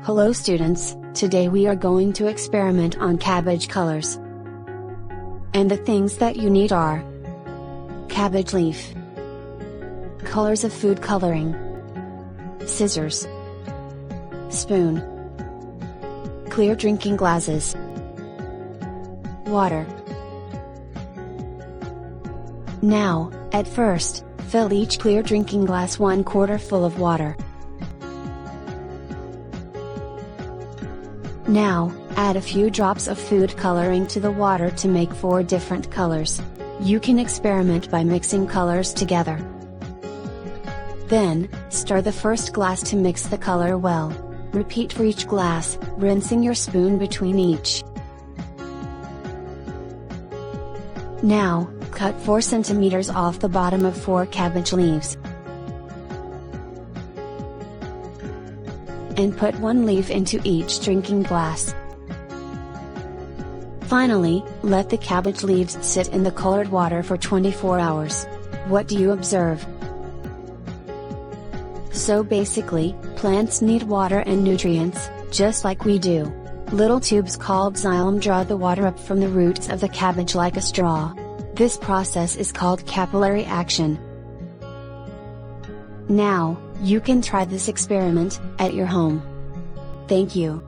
Hello students, today we are going to experiment on cabbage colors. And the things that you need are cabbage leaf, colors of food coloring, scissors, spoon, clear drinking glasses, water. Now, at first, fill each clear drinking glass 1/4 full of water. Now, add a few drops of food coloring to the water to make 4 different colors. You can experiment by mixing colors together. Then, stir the first glass to mix the color well. Repeat for each glass, rinsing your spoon between each. Now, cut 4 centimeters off the bottom of 4 cabbage leaves. And put 1 leaf into each drinking glass. Finally, let the cabbage leaves sit in the colored water for 24 hours. What do you observe? So basically, plants need water and nutrients, just like we do. Little tubes called xylem draw the water up from the roots of the cabbage like a straw. This process is called capillary action. Now, you can try this experiment at your home. Thank you.